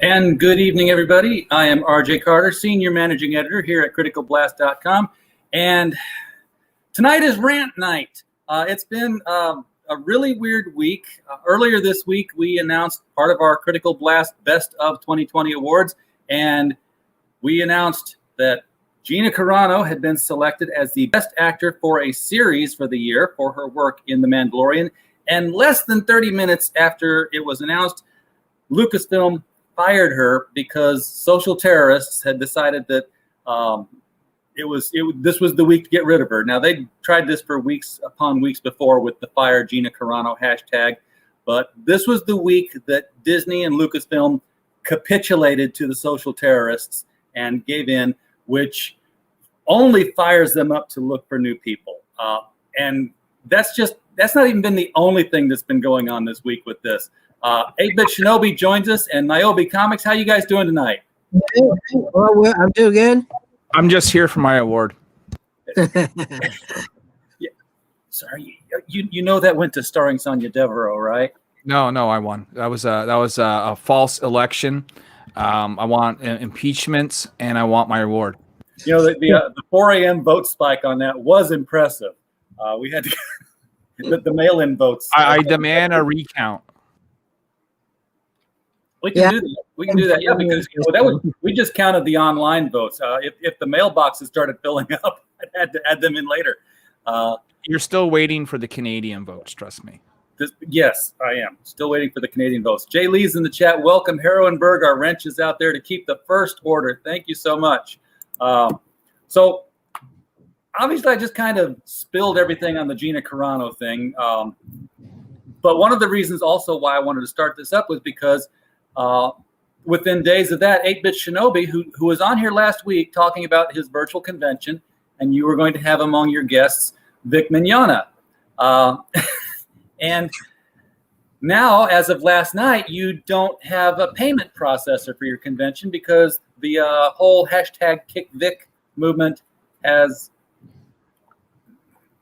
And good evening, everybody. I am RJ Carter, Senior Managing Editor here at criticalblast.com. And tonight is rant night. It's been a really weird week. Earlier this week, we announced part of our Critical Blast Best of 2020 awards. And we announced that Gina Carano had been selected as the Best Actor for a Series for the year for her work in The Mandalorian. And less than 30 minutes after it was announced, Lucasfilm fired her because social terrorists had decided that this was the week to get rid of her. Now, they tried this for weeks upon weeks before with the Fire Gina Carano hashtag, but this was the week that Disney and Lucasfilm capitulated to the social terrorists and gave in, which only fires them up to look for new people. And that's not even been the only thing that's been going on this week with this. 8-Bit Shinobi joins us, and Niobe Comics. How you guys doing tonight? Well, I'm doing good. I'm just here for my award. Yeah. Sorry, you know that went to starring Sonia Devereaux, right? No, I won. That was a false election. I want impeachments, and I want my award. You know, the 4 a.m. vote spike on that was impressive. We had to, the mail-in votes. I demand a recount. We can do that. We can do that. Yeah, because we just counted the online votes. If the mailboxes started filling up, I had to add them in later. You're still waiting for the Canadian votes, trust me. Yes, I am. Still waiting for the Canadian votes. Jay Lee's in the chat. Welcome. Heroinberg, our wrench is out there to keep the first order. Thank you so much. So obviously I just kind of spilled everything on the Gina Carano thing. But one of the reasons also why I wanted to start this up was because within days of that, 8-Bit Shinobi, who was on here last week talking about his virtual convention, and you were going to have among your guests Vic Mignogna. And now, as of last night, you don't have a payment processor for your convention because the whole hashtag #KickVic movement has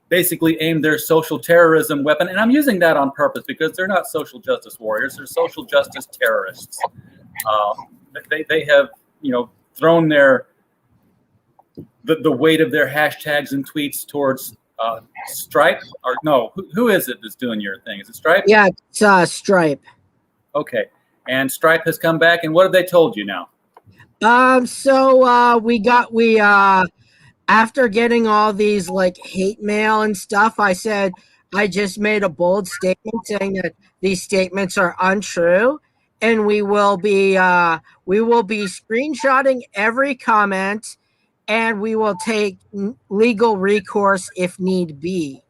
basically aimed their social terrorism weapon. And I'm using that on purpose because they're not social justice warriors. They're social justice terrorists. They have, thrown the weight of their hashtags and tweets towards Stripe. Or no, who is it that's doing your thing? Is it Stripe? Yeah, it's Stripe. Okay. And Stripe has come back. And what have they told you now? So we after getting all these hate mail and stuff, I said I just made a bold statement saying that these statements are untrue, and we will be screenshotting every comment, and we will take legal recourse if need be.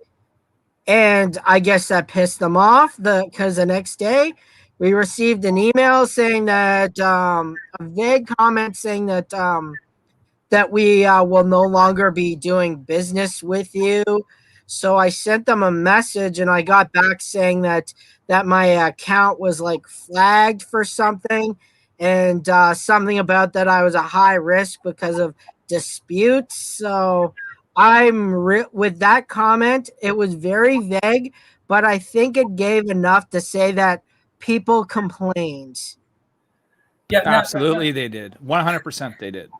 And I guess that pissed them off because the next day we received an email saying that a vague comment saying that that we will no longer be doing business with you. So I sent them a message, and I got back saying that my account was flagged for something, and something about that I was a high risk because of disputes. So with that comment, it was very vague, but I think it gave enough to say that people complained. Yeah, absolutely, they did. 100% they did.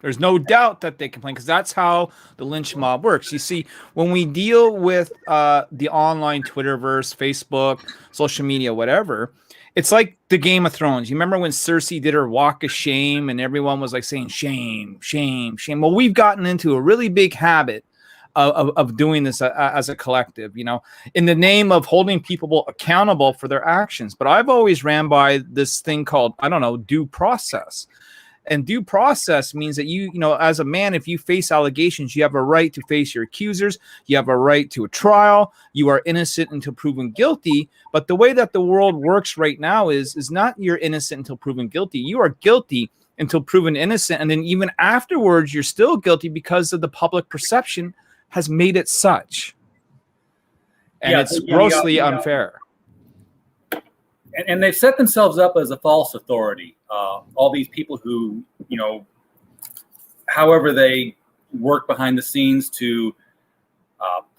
There's no doubt that they complain because that's how the lynch mob works. You see, when we deal with the online Twitterverse, Facebook, social media, whatever, it's like the Game of Thrones. You remember when Cersei did her walk of shame and everyone was saying shame, shame, shame. Well, we've gotten into a really big habit of doing this as a collective, in the name of holding people accountable for their actions. But I've always ran by this thing called, due process. And due process means that you as a man, if you face allegations, you have a right to face your accusers. You have a right to a trial. You are innocent until proven guilty. But the way that the world works right now is not you're innocent until proven guilty. You are guilty until proven innocent. And then even afterwards, you're still guilty because of the public perception has made it such. And it's grossly unfair. And they've set themselves up as a false authority. All these people who, however they work behind the scenes to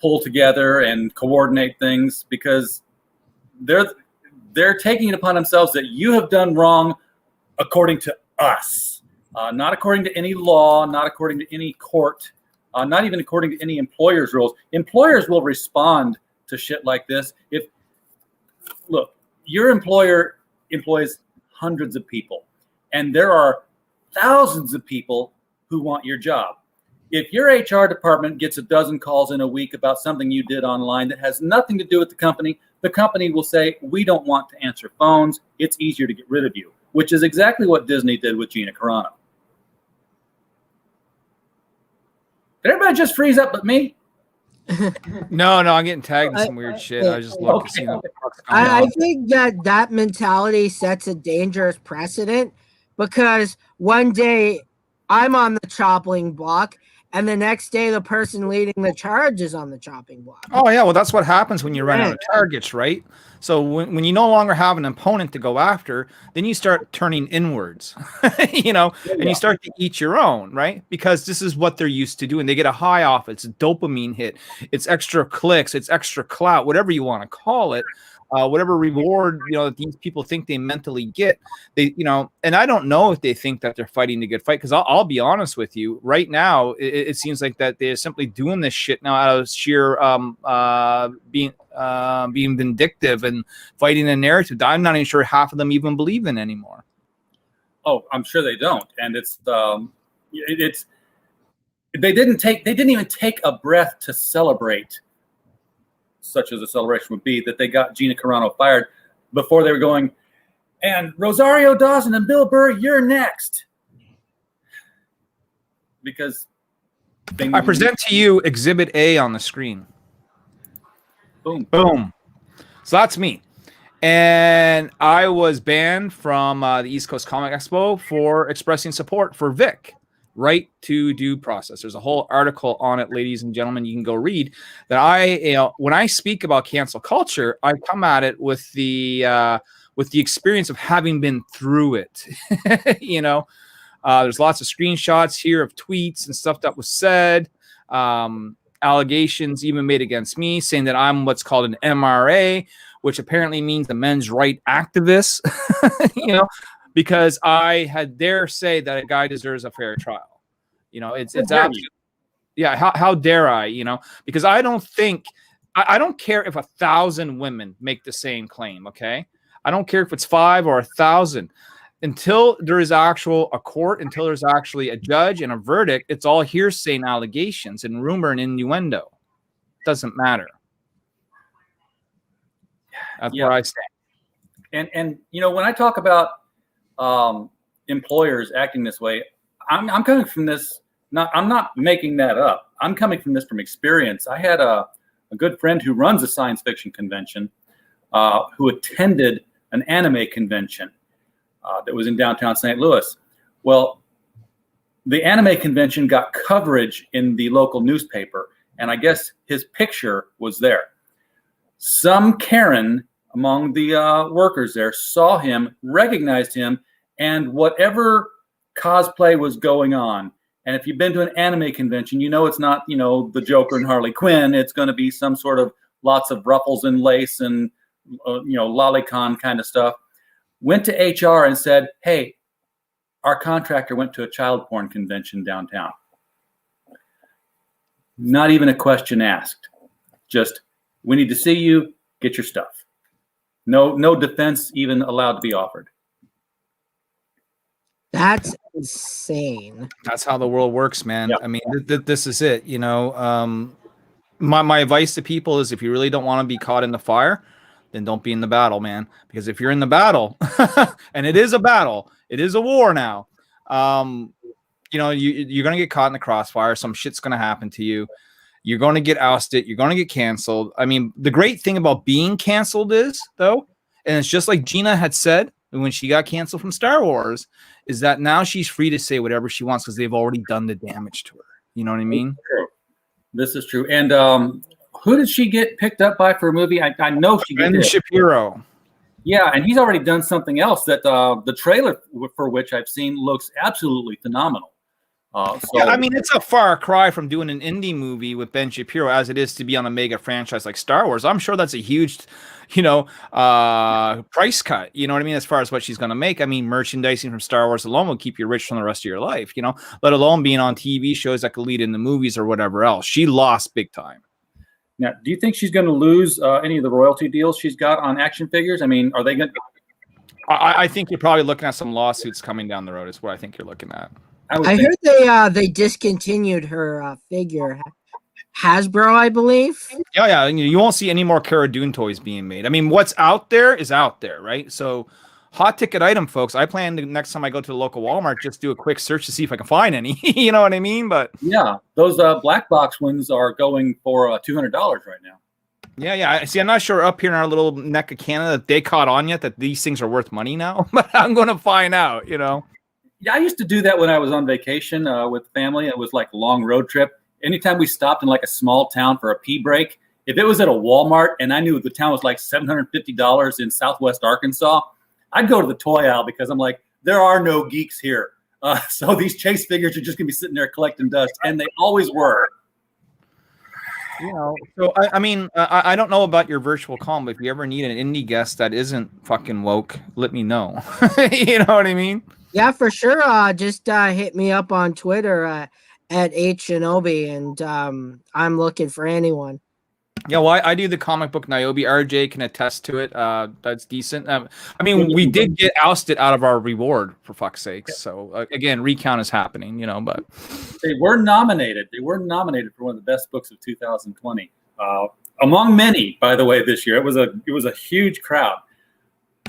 pull together and coordinate things, because they're taking it upon themselves that you have done wrong. according to us, not according to any law, not according to any court, not even according to any employer's rules. Employers will respond to shit like this. Look, your employer employs hundreds of people, and there are thousands of people who want your job. If your HR department gets a dozen calls in a week about something you did online that has nothing to do with the company will say, we don't want to answer phones. It's easier to get rid of you, which is exactly what Disney did with Gina Carano. Did everybody just freeze up but me? No, I'm getting tagged in some weird shit. I just look to see what the fuck's going on. I think that mentality sets a dangerous precedent, because one day I'm on the chopping block, and the next day the person leading the charge is on the chopping block. Oh yeah, well that's what happens when you run out of targets, right? So when you no longer have an opponent to go after, then you start turning inwards, and you start to eat your own, right? Because this is what they're used to doing. They get a high off. It's a dopamine hit. It's extra clicks. It's extra clout, whatever you want to call it. Whatever reward that these people think they mentally get, and I don't know if they think that they're fighting a good fight, because I'll be honest with you, right now it seems like that they're simply doing this shit now out of sheer being vindictive and fighting a narrative that I'm not even sure half of them even believe in anymore. Oh, I'm sure they don't, and they didn't even take a breath to celebrate, such as a celebration would be, that they got Gina Carano fired before they were going, and Rosario Dawson and Bill Burr, you're next. Because I present to you Exhibit A on the screen. Boom. Boom. So that's me. And I was banned from the East Coast Comic Expo for expressing support for Vic. Right to due process. There's a whole article on it, ladies and gentlemen. You can go read that. When I speak about cancel culture, I come at it with the experience of having been through it. There's lots of screenshots here of tweets and stuff that was said. Allegations even made against me, saying that I'm what's called an MRA, which apparently means the men's right activist. Because I had dare say that a guy deserves a fair trial. It's absolutely, yeah. How dare I? Because I don't care if 1,000 women make the same claim. Okay, I don't care if it's 5 or 1,000. Until there is a court, until there's actually a judge and a verdict, it's all hearsay and allegations and rumor and innuendo. It doesn't matter. That's where I stand. And when I talk about employers acting this way, I'm coming from this. I'm not making that up. I'm coming from this from experience. I had a good friend who runs a science fiction convention, who attended an anime convention that was in downtown St. Louis. Well, the anime convention got coverage in the local newspaper, and I guess his picture was there. Some Karen among the workers there saw him, recognized him, and whatever cosplay was going on. And if you've been to an anime convention, it's not, the Joker and Harley Quinn. It's going to be some sort of lots of ruffles and lace and, lolicon kind of stuff. Went to HR and said, hey, our contractor went to a child porn convention downtown. Not even a question asked. Just, we need to see you, get your stuff. No defense even allowed to be offered. That's insane. That's how the world works, man. Yep. I mean, this is it. My advice to people is, if you really don't want to be caught in the fire, then don't be in the battle, man. Because if you're in the battle, and it is a battle, it is a war now. You're gonna get caught in the crossfire. Some shit's gonna happen to you. You're going to get ousted. You're going to get canceled. I mean, the great thing about being canceled is, though, and it's just like Gina had said when she got canceled from Star Wars, is that now she's free to say whatever she wants because they've already done the damage to her. You know what I mean? This is true. And who did she get picked up by for a movie? I know she did. Ben Shapiro. Yeah, and he's already done something else that the trailer for which I've seen looks absolutely phenomenal. Yeah, I mean, it's a far cry from doing an indie movie with Ben Shapiro as it is to be on a mega franchise like Star Wars. I'm sure that's a huge, price cut. You know what I mean? As far as what she's going to make. I mean, merchandising from Star Wars alone will keep you rich for the rest of your life, let alone being on TV shows that could lead into movies or whatever else. She lost big time. Now, do you think she's going to lose any of the royalty deals she's got on action figures? I mean, are they going to... I think you're probably looking at some lawsuits coming down the road is what I think you're looking at. I heard they discontinued her figure. Hasbro, I believe. Yeah. You won't see any more Cara Dune toys being made. I mean, what's out there is out there, right? So, hot ticket item, folks. I plan to, next time I go to the local Walmart, just do a quick search to see if I can find any. You know what I mean? But yeah, those black box ones are going for $200 right now. Yeah. See, I'm not sure up here in our little neck of Canada that they caught on yet that these things are worth money now, but I'm going to find out. Yeah, I used to do that when I was on vacation with family. It was like a long road trip. Anytime we stopped in like a small town for a pee break, if it was at a Walmart and I knew the town was like $750 in Southwest Arkansas, I'd go to the toy aisle because I'm like, there are no geeks here. So these Chase figures are just going to be sitting there collecting dust, and they always were. So I mean, I don't know about your virtual con, but if you ever need an indie guest that isn't fucking woke, let me know. You know what I mean? Yeah, for sure. Just hit me up on Twitter at HShinobi, and I'm looking for anyone. Yeah, well, I do the comic book Niobe. RJ can attest to it. That's decent. I mean, we did get ousted out of our reward, for fuck's sake. So, again, recount is happening, but... They were nominated. They were nominated for one of the best books of 2020. Among many, by the way, this year. It was a huge crowd.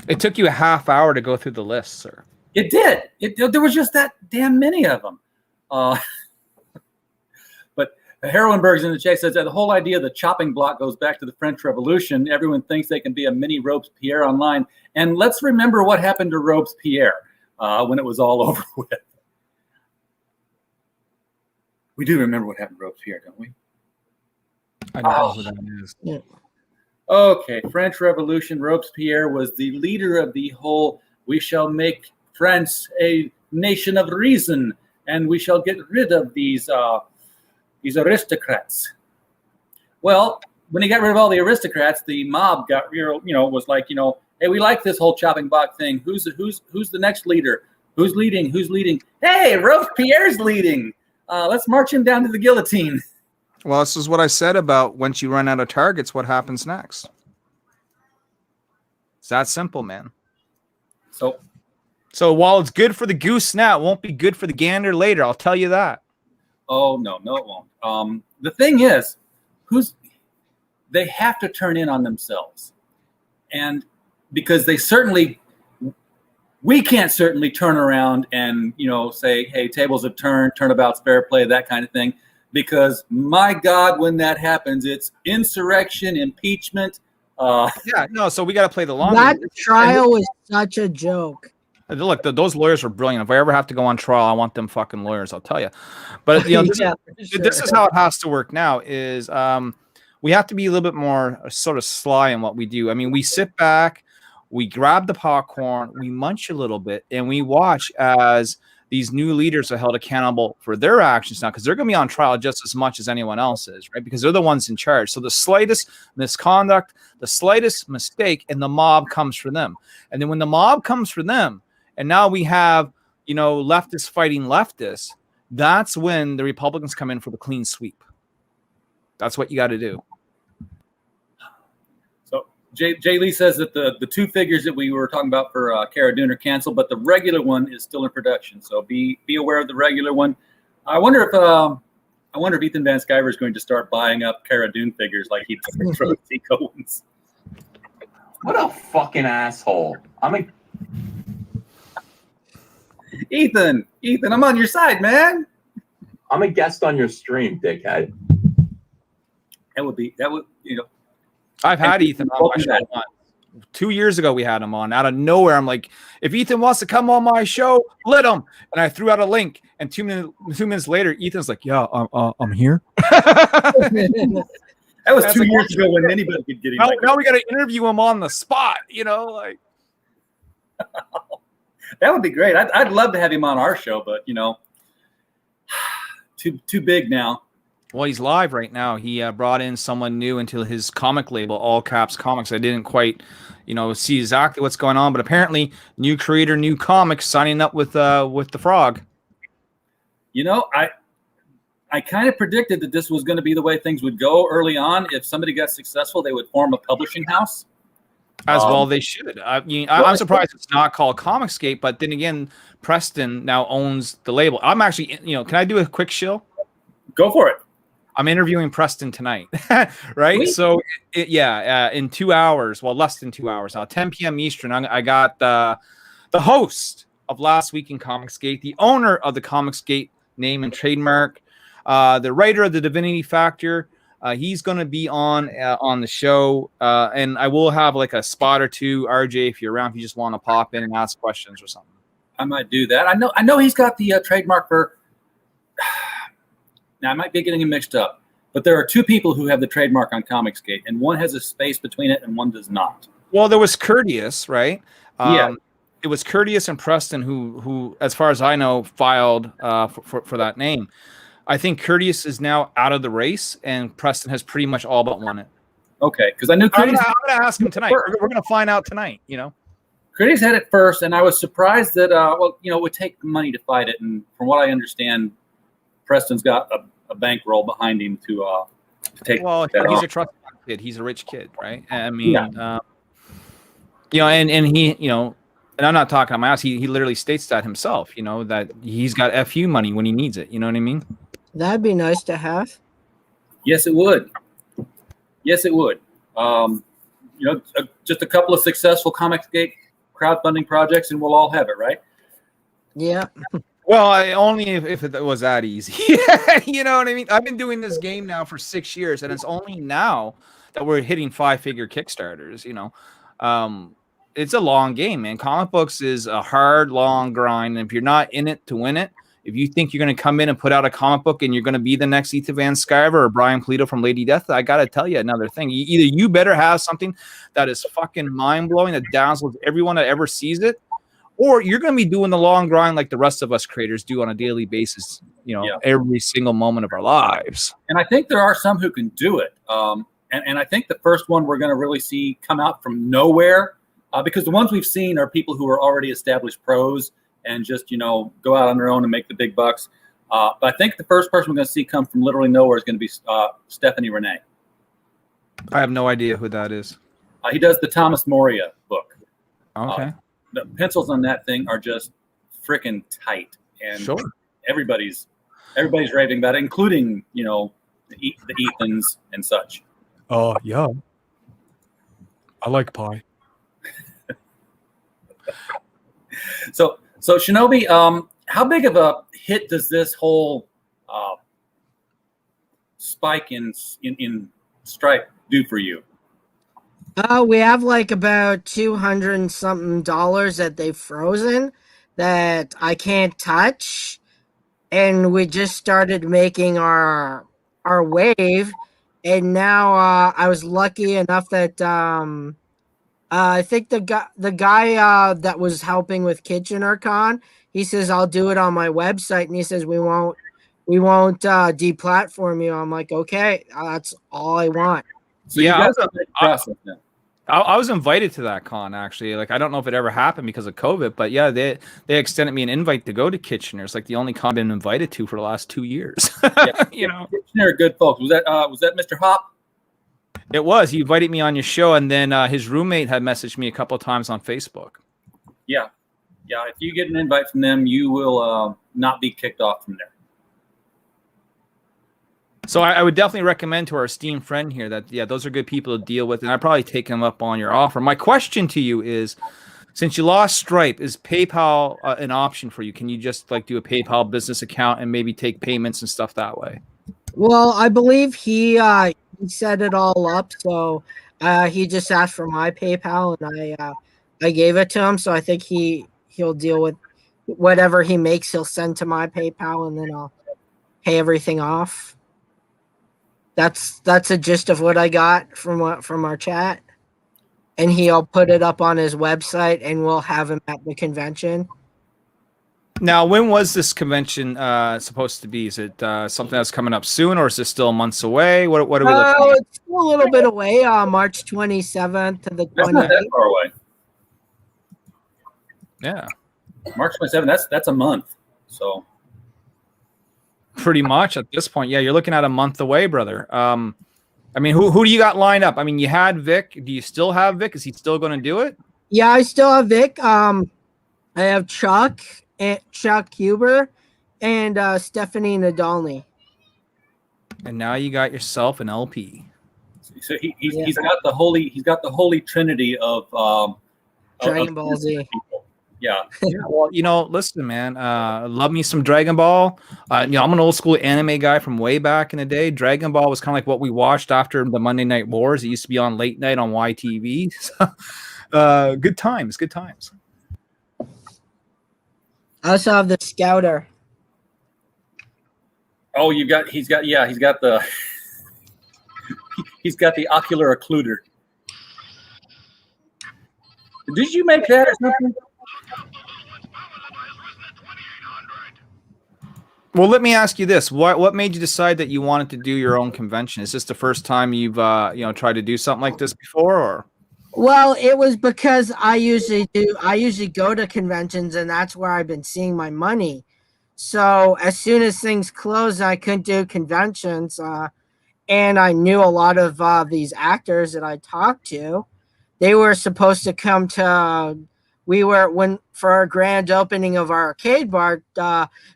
It took you a half hour to go through the list, sir. It did. There was just that damn many of them. But Heroinberg's in the chat says that the whole idea of the chopping block goes back to the French Revolution. Everyone thinks they can be a mini Robespierre online. And let's remember what happened to Robespierre when it was all over with. We do remember what happened to Robespierre, don't we? I know who that is. Yeah. Okay, French Revolution. Robespierre was the leader of the whole, we shall make France a nation of reason, and we shall get rid of these aristocrats. Well, when he got rid of all the aristocrats, the mob got real. Was like, hey, we like this whole chopping block thing. Who's the next leader? Who's leading? Hey, Robespierre's leading. Let's march him down to the guillotine. Well, this is what I said about once you run out of targets, what happens next? It's that simple, man. So while it's good for the goose now, it won't be good for the gander later. I'll tell you that. Oh, no, it won't. The thing is, they have to turn in on themselves. And because we can't certainly turn around and, say, hey, tables have turned, turnabout's fair play, that kind of thing. Because, my God, when that happens, it's insurrection, impeachment. So we got to play the long game. That trial was such a joke. Look, those lawyers were brilliant. If I ever have to go on trial, I want them fucking lawyers, I'll tell you. But this is how it has to work now is we have to be a little bit more sort of sly in what we do. I mean, we sit back, we grab the popcorn, we munch a little bit, and we watch as these new leaders are held accountable for their actions now because they're going to be on trial just as much as anyone else is, right? Because they're the ones in charge. So the slightest misconduct, the slightest mistake, and the mob comes for them. And then when the mob comes for them, and now we have, leftists fighting leftists, that's when the Republicans come in for the clean sweep. That's what you got to do. So Jay Lee says that the two figures that we were talking about for Cara Dune are canceled, but the regular one is still in production. So be aware of the regular one. I wonder if Ethan Van Sciver is going to start buying up Cara Dune figures like he did for the Tico ones. What a fucking asshole! Ethan, I'm on your side, man. I'm a guest on your stream, dickhead. That would. I've had Ethan on my show once. 2 years ago, we had him on. Out of nowhere, I'm like, if Ethan wants to come on my show, let him. And I threw out a link. And 2 minutes later, Ethan's like, yeah, I'm here. That was 2 years ago when anybody could get him. Now we got to interview him on the spot, like. That would be great. I'd love to have him on our show, but too big now. Well, he's live right now. He brought in someone new into his comic label, All Caps Comics. I didn't quite, see exactly what's going on, but apparently, new creator, new comics, signing up with the Frog. I kind of predicted that this was going to be the way things would go early on. If somebody got successful, they would form a publishing house. As well, they should. I'm surprised it's not called Comicsgate, but then again, Preston now owns the label. I'm actually, can I do a quick shill? Go for it. I'm interviewing Preston tonight, right? Sweet. So, in 2 hours, well, less than 2 hours now, 10 p.m. Eastern, I got the host of Last Week in Comicsgate, the owner of the Comicsgate name and trademark, the writer of the Divinity Factor. He's going to be on the show, and I will have like a spot or two, RJ, if you're around, if you just want to pop in and ask questions or something. I might do that. I know he's got the trademark for. Now, I might be getting it mixed up, but there are two people who have the trademark on Comicsgate, and one has a space between it and one does not. Well, there was Courteous, right? Yeah. It was Courteous and Preston who, as far as I know, filed for that name. I think Courteous is now out of the race, and Preston has pretty much all but won it. Okay, because I knew Courteous. I'm going to ask him tonight. We're going to find out tonight, Courteous had it first, and I was surprised that, it would take money to fight it, and from what I understand, Preston's got a bankroll behind him to take. Well, that he's off. a trusted kid. He's a rich kid, right? I mean, Yeah. And he, and I'm not talking on my ass. He literally states that himself. That he's got FU money when he needs it. You know what I mean? That'd be nice to have. Yes, it would. Just a couple of successful Comicsgate crowdfunding projects, and we'll all have it, right? Yeah. Well, only if it was that easy. You know what I mean? I've been doing this game now for 6 years, and it's only now that we're hitting 5-figure Kickstarters. It's a long game, man. Comic books is a hard, long grind. And if you're not in it to win it, if you think you're going to come in and put out a comic book and you're going to be the next Ethan Van Sciver or Brian Pulido from Lady Death, I got to tell you another thing. Either you better have something that is fucking mind-blowing, that dazzles everyone that ever sees it, or you're going to be doing the long grind like the rest of us creators do on a daily basis, every single moment of our lives. And I think there are some who can do it. And I think the first one we're going to really see come out from nowhere, because the ones we've seen are people who are already established pros and just, go out on their own and make the big bucks. But I think the first person we're going to see come from literally nowhere is going to be Stephanie Renee. I have no idea who that is. He does the Thomas Moria book. Okay. The pencils on that thing are just freaking tight, and Sure. everybody's raving about it, including the Ethans and such. Oh yeah, I like pie. So Shinobi, how big of a hit does this whole spike in Stripe do for you? We have like about $200 and something that they've frozen that I can't touch, and we just started making our wave, and now I was lucky enough that I think the guy that was helping with Kitchener Con, he says I'll do it on my website, and he says we won't deplatform you. I'm like, okay, that's all I want. So yeah, I was invited to that con, actually. Like, I don't know if it ever happened because of COVID, but yeah, they extended me an invite to go to Kitchener. It's like the only con I've been invited to for the last 2 years. Kitchener are good folks. Was that Mr. Hop? It was. He invited me on your show, and then his roommate had messaged me a couple of times on Facebook. Yeah. If you get an invite from them, you will not be kicked off from there. So I would definitely recommend to our esteemed friend here that, those are good people to deal with, and I'd probably take them up on your offer. My question to you is, since you lost Stripe, is PayPal an option for you? Can you just do a PayPal business account and maybe take payments and stuff that way? Well, I believe he set it all up, so he just asked for my PayPal, and I gave it to him. So I think he'll deal with whatever he makes. He'll send to my PayPal, and then I'll pay everything off. That's a gist of what I got from our chat, and he'll put it up on his website, and we'll have him at the convention. Now, when was this convention supposed to be? Is it something that's coming up soon, or is this still months away? What are we looking at? It's still a little bit away. March 27th to the That's not 28th. that far away. Yeah, March 27th. That's a month. So pretty much at this point. Yeah, you're looking at a month away, brother. I mean, who do you got lined up? I mean, you had Vic. Do you still have Vic? Is he still going to do it? Yeah, I still have Vic. I have Chuck Huber and Stephanie Nadolny. And now you got yourself an LP. So he's got the holy trinity of Dragon Ball Z. People. Yeah. Well, listen, man. Love me some Dragon Ball. I'm an old school anime guy from way back in the day. Dragon Ball was kind of like what we watched after the Monday Night Wars. It used to be on late night on YTV. So, good times. Good times. I also have the Scouter. Oh, he's got the he's got the ocular occluder. Did you make that or something? Well, let me ask you this: what made you decide that you wanted to do your own convention? Is this the first time you've tried to do something like this before, or? Well, it was because I usually go to conventions, and that's where I've been seeing my money. So as soon as things closed, I couldn't do conventions, and I knew a lot of these actors that I talked to. They were supposed to come to. For our grand opening of our arcade bar,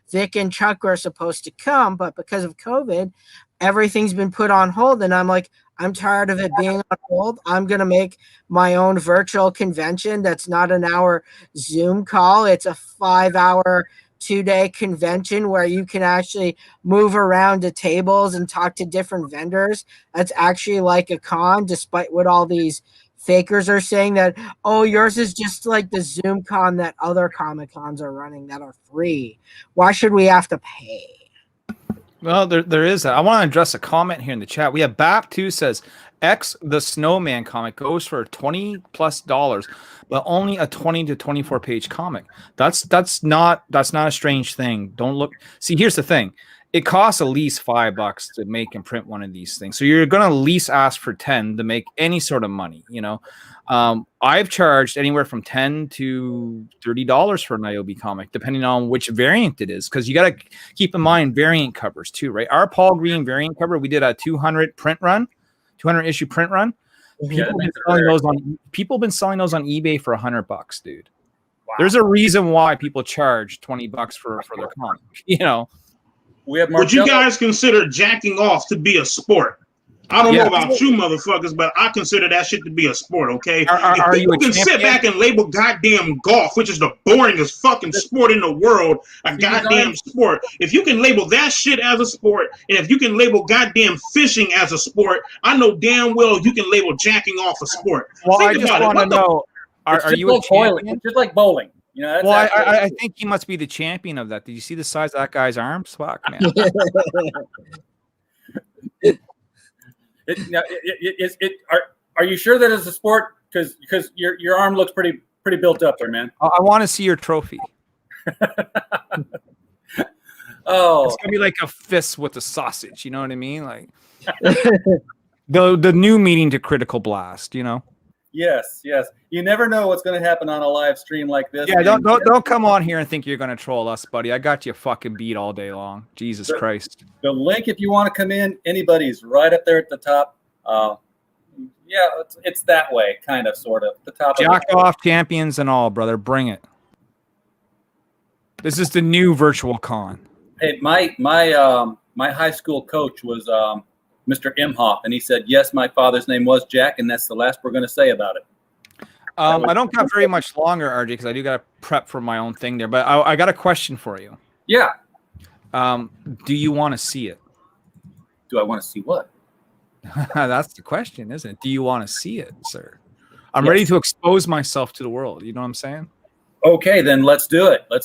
Vic and Chuck were supposed to come, but because of COVID, everything's been put on hold. And I'm like, I'm tired of it being on hold. I'm going to make my own virtual convention that's not an hour Zoom call. It's a 5-hour, 2-day convention where you can actually move around to tables and talk to different vendors. That's actually like a con, despite what all these fakers are saying that, oh, yours is just like the Zoom con that other Comic Cons are running that are free. Why should we have to pay? Well, there is that. I want to address a comment here in the chat. We have BAP2 says, X the Snowman comic goes for $20+, but only a 20 to 24 page comic. That's not a strange thing. Don't look. See, here's the thing. It costs at least $5 to make and print one of these things. So you're going to at least ask for 10 to make any sort of money. I've charged anywhere from $10 to $30 for an IOB comic, depending on which variant it is. Because you got to keep in mind variant covers too, right? Our Paul Green variant cover, we did a 200 issue print run. People have been selling those on eBay for $100, dude. Wow. There's a reason why people charge $20 for their comic, We have Would you guys consider jacking off to be a sport? I don't know about you motherfuckers, but I consider that shit to be a sport, okay? If people can sit back and label goddamn golf, which is the boringest fucking sport in the world, a goddamn sport. If you can label that shit as a sport, and if you can label goddamn fishing as a sport, I know damn well you can label jacking off a sport. Well, I just want to know, are you a champion? It's just like bowling. I think he must be the champion of that. Did you see the size of that guy's arms? Fuck, man. Are you sure that it's a sport? Because your arm looks pretty built up there, man. I want to see your trophy. Oh, it's gonna be like a fist with a sausage. You know what I mean? Like the new meaning to Critical Blast. Yes. You never know what's going to happen on a live stream like this. Yeah, don't come on here and think you're going to troll us, buddy. I got you fucking beat all day long. Jesus Christ. The link, if you want to come in, anybody's right up there at the top. It's that way, kind of, sort of. The top. Jack off champions and all, brother. Bring it. This is the new virtual con. Hey, my high school coach was Mr. Imhoff, and he said, yes, my father's name was Jack, and that's the last we're going to say about it. I don't got very much longer, RJ, because I do got to prep for my own thing there, but I got a question for you. Yeah. Do you want to see it? Do I want to see what? That's the question, isn't it? Do you want to see it, sir? I'm ready to expose myself to the world. You know what I'm saying? Okay, then let's do it. All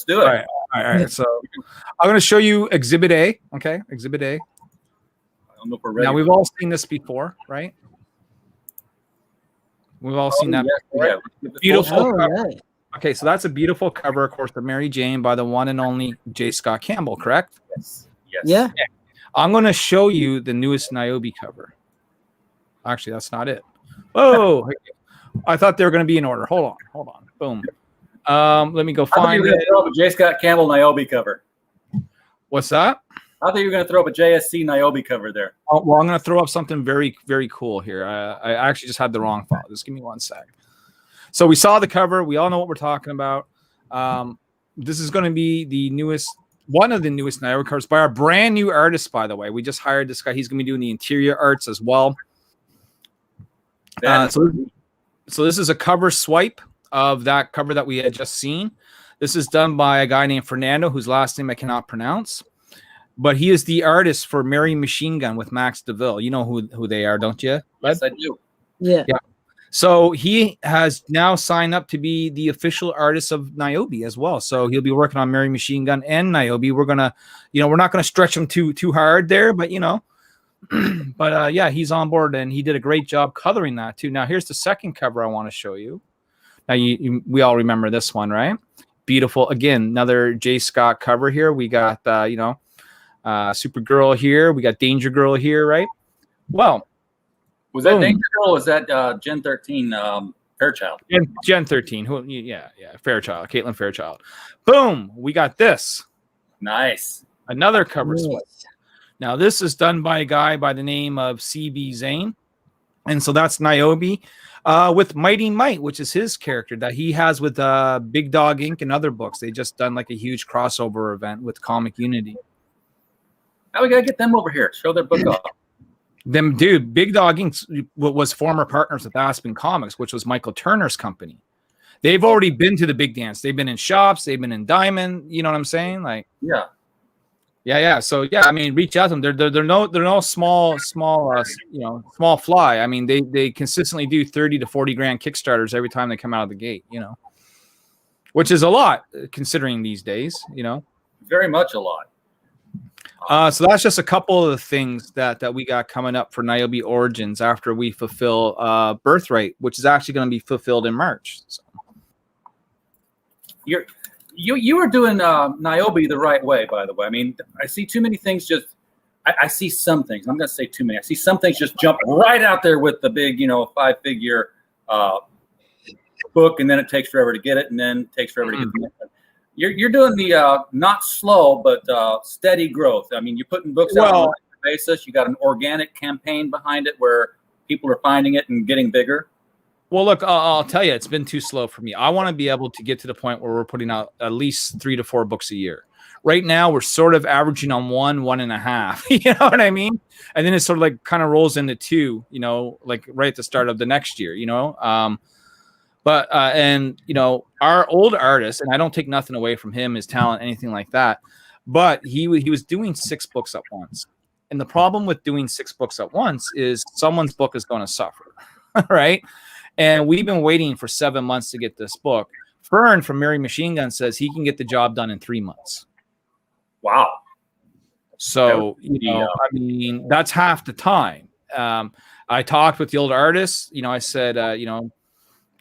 right. So I'm going to show you Exhibit A. Okay, Exhibit A. I don't know if we're ready. Now, we've all seen this before, right? We've all seen that. Yeah. Beautiful. Okay, so that's a beautiful cover, of course, of Mary Jane by the one and only J. Scott Campbell, correct? Yes. Yes. Yeah. I'm going to show you the newest Niobe cover. Actually, that's not it. Oh, I thought they were going to be in order. Hold on. Boom. Let me go find it. Throw up a J. Scott Campbell Niobe cover. What's that? I thought you were going to throw up a JSC Niobe cover there. Oh, well, I'm going to throw up something very, very cool here. I actually just had the wrong file. Just give me one sec. So we saw the cover. We all know what we're talking about. This is going to be one of the newest Niobe covers by our brand new artist, by the way. We just hired this guy. He's going to be doing the interior arts as well. So this is a cover swipe of that cover that we had just seen. This is done by a guy named Fernando, whose last name I cannot pronounce. But he is the artist for Mary Machine Gun with Max DeVille. You know who they are, don't you? Yes, I do. Yeah. So he has now signed up to be the official artist of Niobe as well. So he'll be working on Mary Machine Gun and Niobe. We're gonna, we're not gonna stretch him too hard there, but yeah, he's on board and he did a great job coloring that too. Now here's the second cover I want to show you. Now we all remember this one, right? Beautiful. Again, another J. Scott cover here. We got Supergirl here. We got Danger Girl here, right? Well, was that Danger Girl? Or was that Gen 13 Fairchild? Gen 13. Fairchild, Caitlin Fairchild. Boom. We got this. Nice. Another cover swipe. Now this is done by a guy by the name of CB Zane, and so that's Niobe with Mighty Might, which is his character that he has with Big Dog Inc. and other books. They just done like a huge crossover event with Comic Unity. Now we gotta get them over here. Show their book off. Them, dude, Big Dog Inc. was former partners with Aspen Comics, which was Michael Turner's company. They've already been to the big dance. They've been in shops. They've been in Diamond. You know what I'm saying? Like, yeah. So yeah, I mean, reach out to them. They're no small fly. I mean, they consistently do 30 to 40 grand Kickstarters every time they come out of the gate. Which is a lot considering these days. Very much a lot. So that's just a couple of the things that we got coming up for Niobe Origins after we fulfill Birthright, which is actually going to be fulfilled in March. So. You were doing Niobe the right way, by the way. I mean, I see too many things I see some things. I'm going to say too many. I see some things just jump right out there with the big, 5-figure book, and then it takes forever to get it, and then it takes forever to get the next one. You're doing the not slow but steady growth. I mean, you're putting books out on a regular basis. You got an organic campaign behind it where people are finding it and getting bigger. Well, look, I'll tell you, it's been too slow for me. I want to be able to get to the point where we're putting out at least 3 to 4 books a year. Right now, we're sort of averaging on 1.5. You know what I mean? And then it sort of like kind of rolls into 2. Like right at the start of the next year. But our old artist, and I don't take nothing away from him, his talent, anything like that, but he was doing 6 books at once. And the problem with doing 6 books at once is someone's book is going to suffer, right? And we've been waiting for 7 months to get this book. Fern from Mary Machine Gun says he can get the job done in 3 months. Wow. So, I mean, that's half the time. I talked with the old artist. I said, I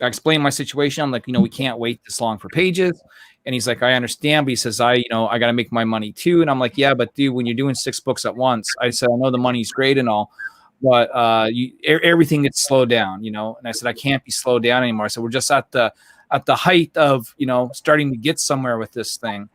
explained my situation. I'm like, we can't wait this long for pages. And he's like, I understand. But he says, I got to make my money too. And I'm like, yeah, but dude, when you're doing 6 books at once, I said, I know the money's great and all, but everything gets slowed down, And I said, I can't be slowed down anymore. So we're just at the height of, starting to get somewhere with this thing.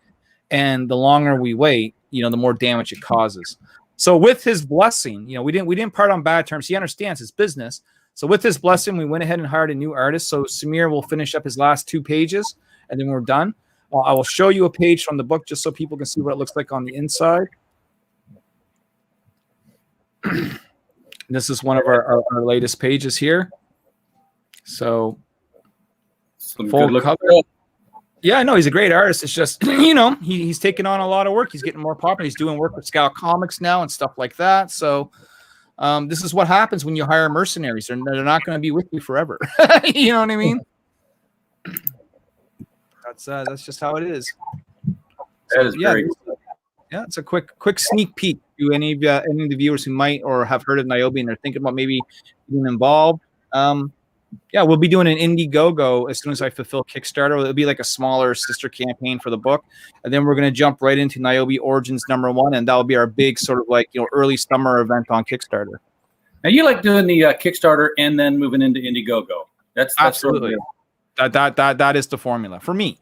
And the longer we wait, the more damage it causes. So with his blessing, we didn't part on bad terms. He understands his business. So with his blessing, we went ahead and hired a new artist. So Samir will finish up his last 2 pages, and then we're done. I will show you a page from the book just so people can see what it looks like on the inside. This is one of our latest pages here. So full cover. Yeah, I know he's a great artist. It's just, he's taking on a lot of work. He's getting more popular. He's doing work with Scout Comics now and stuff like that. So this is what happens when you hire mercenaries. They're not going to be with you forever. You know what I mean? That's just how it is. That is very cool. Yeah, it's a quick sneak peek to any of the viewers who might or have heard of Niobe and they're thinking about maybe getting involved. Yeah, we'll be doing an Indiegogo as soon as I fulfill Kickstarter. It'll be like a smaller sister campaign for the book, and then we're going to jump right into Niobe Origins #1, and that'll be our big sort of like early summer event on Kickstarter. Now you like doing the Kickstarter and then moving into Indiegogo. That's Absolutely sort of that is the formula for me.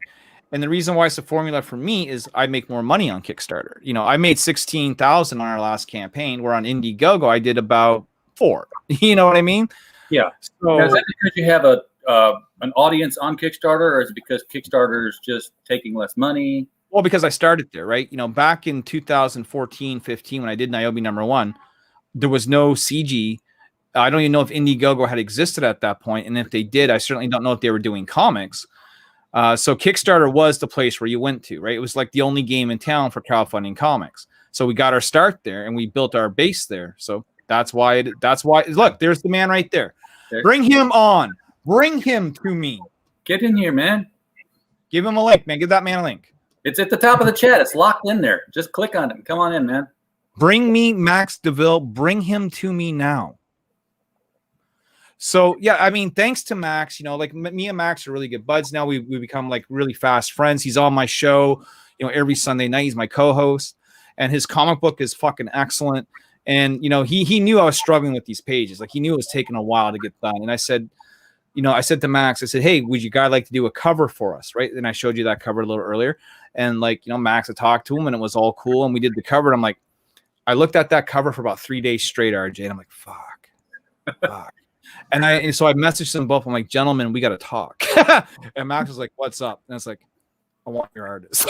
And the reason why it's the formula for me is I make more money on Kickstarter. I made 16,000 on our last campaign, where on Indiegogo I did about 4. You know what I mean? Yeah. So now, is that because you have an audience on Kickstarter, or is it because Kickstarter is just taking less money? Well, because I started there, right? Back in 2014, 15, when I did Niobe #1, there was no CG. I don't even know if Indiegogo had existed at that point, and if they did, I certainly don't know if they were doing comics. So Kickstarter was the place where you went to, right? It was like the only game in town for crowdfunding comics. So we got our start there, and we built our base there. So that's why. Look, there's the man right there. Bring him on. Bring him to me. Get in here, man. Give him a link, man. Give that man a link. It's at the top of the chat. It's locked in there. Just click on it. Come on in, man. Bring me Max DeVille. Bring him to me now. So, yeah, I mean, thanks to Max, like me and Max are really good buds now. We become like really fast friends. He's on my show, every Sunday night. He's my co-host, and his comic book is fucking excellent. And, he knew I was struggling with these pages. Like, he knew it was taking a while to get done. And I said to Max, I said, hey, would you guys like to do a cover for us? Right. And I showed you that cover a little earlier. And Max, I talked to him, and it was all cool. And we did the cover. And I'm like, I looked at that cover for about 3 days straight, RJ. And I'm like, fuck. And so I messaged them both. I'm like, gentlemen, we got to talk. And Max was like, what's up? And it's like, I want your artist.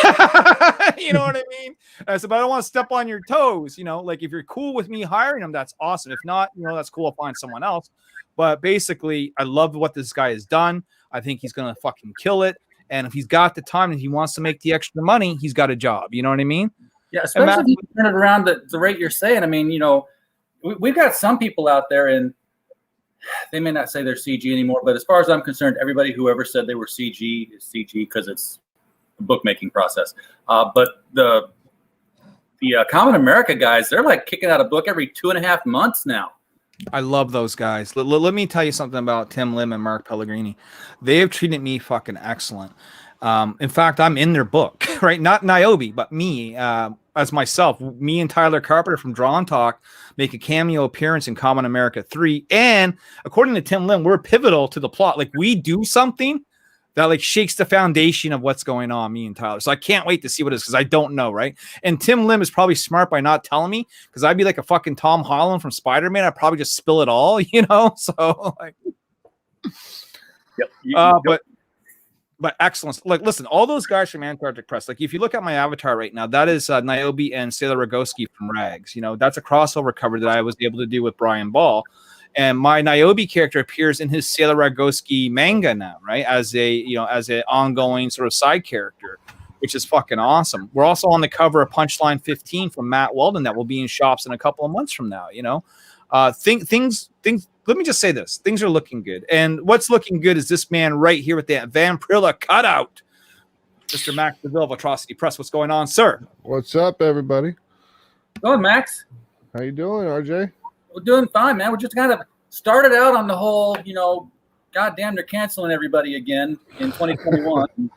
You know what I mean? And I said, but I don't want to step on your toes. Like if you're cool with me hiring him, that's awesome. If not, that's cool. I'll find someone else. But basically, I love what this guy has done. I think he's going to fucking kill it. And if he's got the time and he wants to make the extra money, he's got a job. You know what I mean? Yeah, especially if you turn it around the rate you're saying. I mean, we've got some people out there, and they may not say they're CG anymore, but as far as I'm concerned, everybody who ever said they were CG is CG because it's a bookmaking process. But the Common America guys, they're like kicking out a book every 2.5 months now. I love those guys. Let me tell you something about Tim Lim and Mark Pellegrini. They have treated me fucking excellent. In fact, I'm in their book, right? Not Niobe, but me as myself. Me and Tyler Carpenter from Draw and Talk make a cameo appearance in Common America 3. And according to Tim Lim, we're pivotal to the plot. Like we do something that like shakes the foundation of what's going on, me and Tyler. So I can't wait to see what it is because I don't know, right? And Tim Lim is probably smart by not telling me because I'd be like a fucking Tom Holland from Spider-Man. I'd probably just spill it all, So like, yep. But excellence. Like, listen, all those guys from Antarctic Press. Like, if you look at my avatar right now, that is Niobe and Sailor Rogowski from Rags. That's a crossover cover that I was able to do with Brian Ball. And my Niobe character appears in his Sailor Rogowski manga now, right? As an ongoing sort of side character, which is fucking awesome. We're also on the cover of Punchline 15 from Matt Weldon that will be in shops in a couple of months from now. Things. Let me just say this: things are looking good, and what's looking good is this man right here with that Vampirilla cutout, Mr. Max DeVille of Atrocity Press. What's going on, sir? What's up, everybody? Go on, Max. How you doing, RJ? We're doing fine, man. We're just kind of started out on the whole, goddamn, they're canceling everybody again in 2021.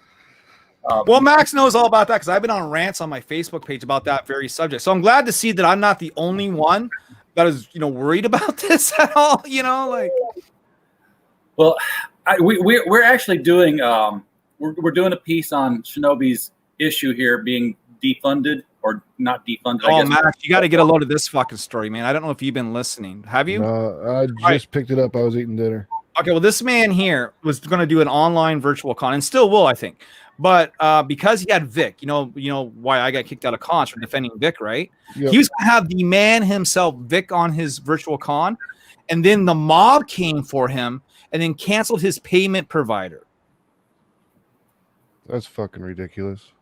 Well, Max knows all about that because I've been on rants on my Facebook page about that very subject. So I'm glad to see that I'm not the only one that is, worried about this at all. Well, we're actually doing we're doing a piece on Shinobi's issue here being defunded or not defunded. Oh, Max, you got to get a load of this fucking story, man. I don't know if you've been listening. Have you? I just picked it up. I was eating dinner. Okay, well, this man here was going to do an online virtual con, and still will, I think. But because he had Vic, you know why I got kicked out of cons for defending Vic, right? Yep. He was going to have the man himself, Vic, on his virtual con, and then the mob came for him and then canceled his payment provider. That's fucking ridiculous.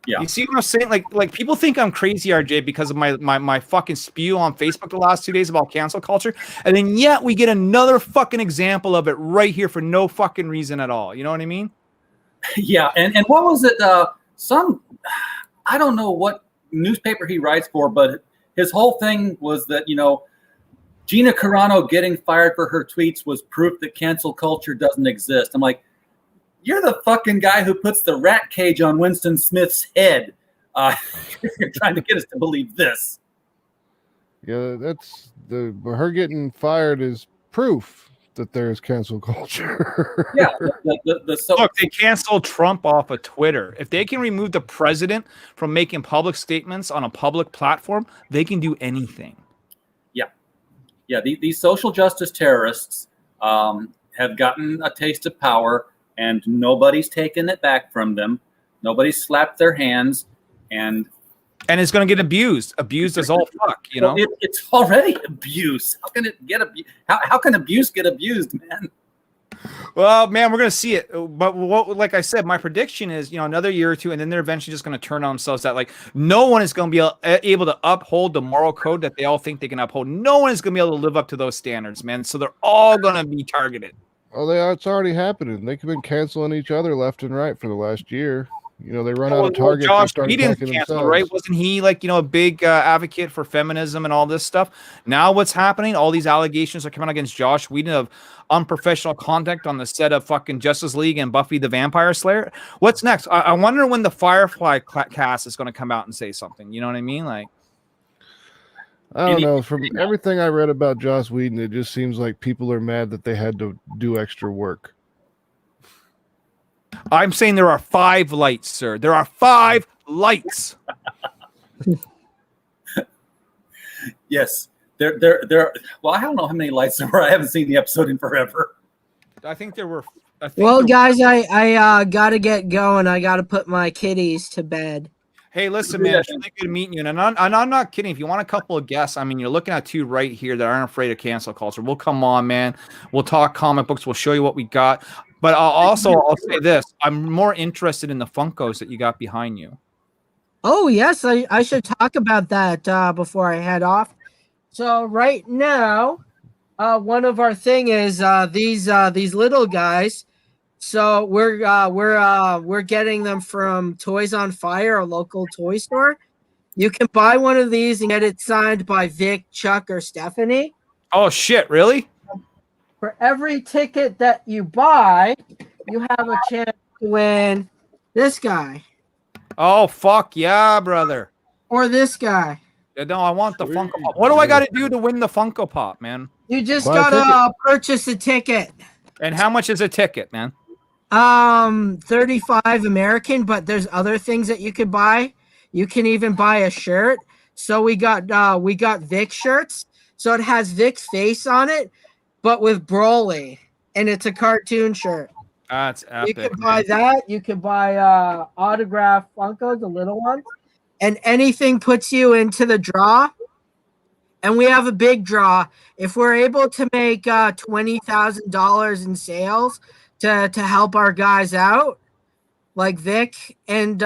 Yeah. You see what I'm saying? Like people think I'm crazy, RJ, because of my fucking spew on Facebook the last 2 days about cancel culture. And then yet we get another fucking example of it right here for no fucking reason at all. You know what I mean? Yeah. And what was it? I don't know what newspaper he writes for, but his whole thing was that, Gina Carano getting fired for her tweets was proof that cancel culture doesn't exist. I'm like, you're the fucking guy who puts the rat cage on Winston Smith's head. You're trying to get us to believe this. Yeah, that's her getting fired is proof that there is cancel culture. Yeah, look, they canceled Trump off of Twitter. If they can remove the president from making public statements on a public platform, they can do anything. Yeah, these social justice terrorists have gotten a taste of power, and nobody's taken it back from them. Nobody's slapped their hands, and it's going to get abused. Abused as all fuck, you know. It's already abuse. How can it get abused? How can abuse get abused, man? Well, man, we're going to see it. But like I said, my prediction is, another year or two, and then they're eventually just going to turn on themselves that, like, no one is going to be able to uphold the moral code that they all think they can uphold. No one is going to be able to live up to those standards, man. So they're all going to be targeted. Oh, it's already happening. They've been canceling each other left and right for the last year. They run out of targets. Josh Whedon's canceled, right? Wasn't he a big advocate for feminism and all this stuff? Now what's happening? All these allegations are coming out against Josh Whedon of unprofessional conduct on the set of fucking Justice League and Buffy the Vampire Slayer. What's next? I wonder when the Firefly cast is going to come out and say something. You know what I mean? Like, I don't know. From everything I read about Joss Whedon, it just seems like people are mad that they had to do extra work. I'm saying there are 5 lights, sir. There are 5 lights. Yes. There. Well, I don't know how many lights there were. I haven't seen the episode in forever. I think there were. Guys, I gotta get going. I gotta put my kitties to bed. Hey, listen, man, it's really good meeting you. And I'm not kidding. If you want a couple of guests, I mean, you're looking at 2 right here that aren't afraid of cancel culture. We'll come on, man. We'll talk comic books. We'll show you what we got. But I'll say this. I'm more interested in the Funkos that you got behind you. Oh, yes. I should talk about that before I head off. So right now, one of our thing is these little guys. So we're getting them from Toys on Fire, a local toy store. You can buy one of these and get it signed by Vic, Chuck, or Stephanie. Oh shit! Really? For every ticket that you buy, you have a chance to win this guy. Oh fuck yeah, brother! Or this guy. No, I want the Funko Pop. What do I got to do to win the Funko Pop, man? You just gotta purchase a ticket. And how much is a ticket, man? 35 American, but there's other things that you could buy. You can even buy a shirt. So we got Vic shirts. So it has Vic's face on it, but with Broly, and it's a cartoon shirt. That's epic. You can buy that. You can buy autographed Funkos, the little ones, and anything puts you into the draw. And we have a big draw. If we're able to make $20,000 in sales to help our guys out, like Vic and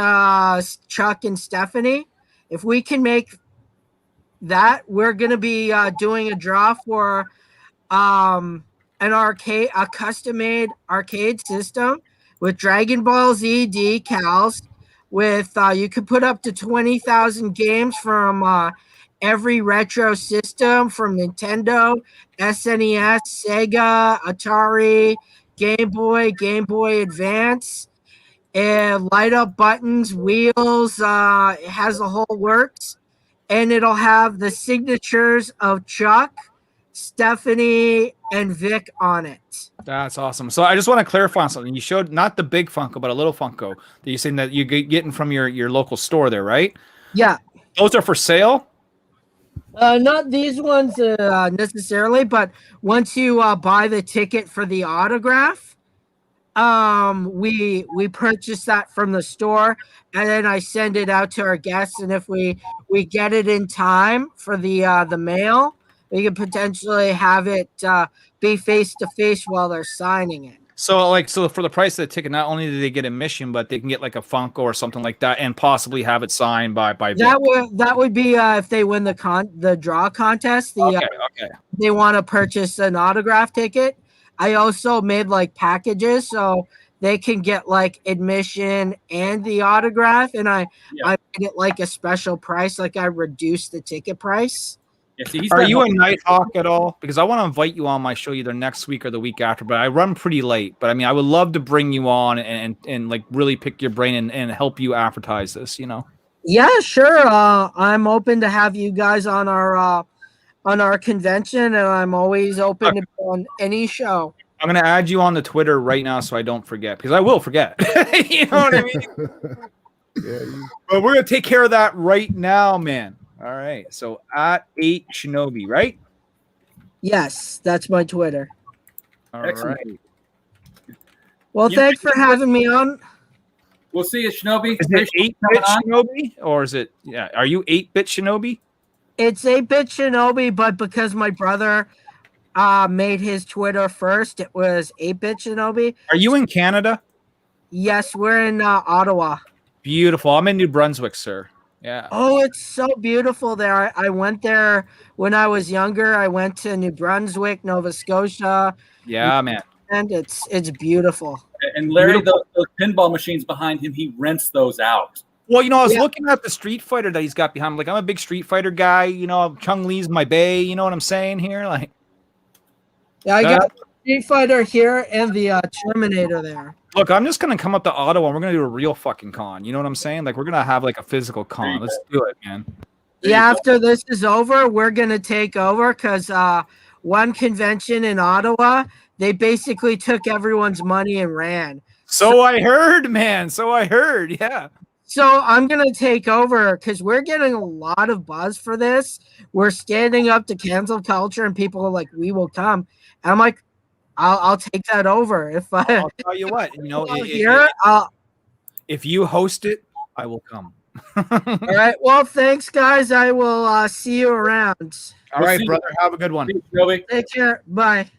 Chuck and Stephanie, if we can make that, we're gonna be doing a draw for a custom-made arcade system with Dragon Ball Z decals. With you could put up to 20,000 games from every retro system, from Nintendo, SNES, Sega, Atari, Game Boy Advance, and light up buttons, wheels. It has the whole works, and it'll have the signatures of Chuck, Stephanie, and Vic on it. That's awesome. So I just want to clarify something. You showed not the big Funko, but a little Funko that you're saying that you're getting from your local store there, right? Yeah. Those are for sale? Not these ones necessarily, but once you buy the ticket for the autograph, we purchase that from the store, and then I send it out to our guests. And if we get it in time for the mail, we can potentially have it be face to face while they're signing it. So for the price of the ticket, not only do they get admission, but they can get like a Funko or something like that, and possibly have it signed by that would be if they win the draw contest. They want to purchase an autograph ticket. I also made like packages so they can get like admission and the autograph, and I made it like a special price. Like I reduced the ticket price. Yeah, see, Are you a Nighthawk at all? Because I want to invite you on my show either next week or the week after, but I run pretty late. But I mean, I would love to bring you on and like really pick your brain and help you advertise this, you know? Yeah, sure. I'm open to have you guys on our convention, and I'm always open to be on any show. I'm going to add you on the Twitter right now so I don't forget, because I will forget. You know what I mean? Yeah, But we're going to take care of that right now, man. All right. So at 8 Shinobi, right? Yes, that's my Twitter. All Excellent. right. Well, thanks for having me on. We'll see you, Shinobi. Is it 8-bit Shinobi? Or is it, yeah, are you 8-bit Shinobi? It's 8-bit Shinobi, but because my brother made his Twitter first, it was 8-bit Shinobi. Are you in Canada? Yes, we're in Ottawa. Beautiful. I'm in New Brunswick, sir. Yeah. Oh, it's so beautiful there. I went there when I was younger. I went to New Brunswick, Nova Scotia. Yeah, man. And it's beautiful. And Larry, those pinball machines behind him, he rents those out. Well, you know, I was looking at the Street Fighter that he's got behind him. Like, I'm a big Street Fighter guy. You know, Chun-Li's my bae. You know what I'm saying here? Like, yeah, I got Street Fighter here and the Terminator there. Look, I'm just going to come up to Ottawa and we're going to do a real fucking con. You know what I'm saying? Like, we're going to have like a physical con. Let's do it, man. Yeah, after this is over, we're going to take over because one convention in Ottawa, they basically took everyone's money and ran. So I heard, man. So I heard. Yeah. So I'm going to take over because we're getting a lot of buzz for this. We're standing up to cancel culture and people are like, we will come. And I'm like, I'll take that over. If I'll tell you what, you know, if you host it, I will come. All right. Well, thanks, guys. I will see you around. All right, brother. Have a good one. Take care. Bye.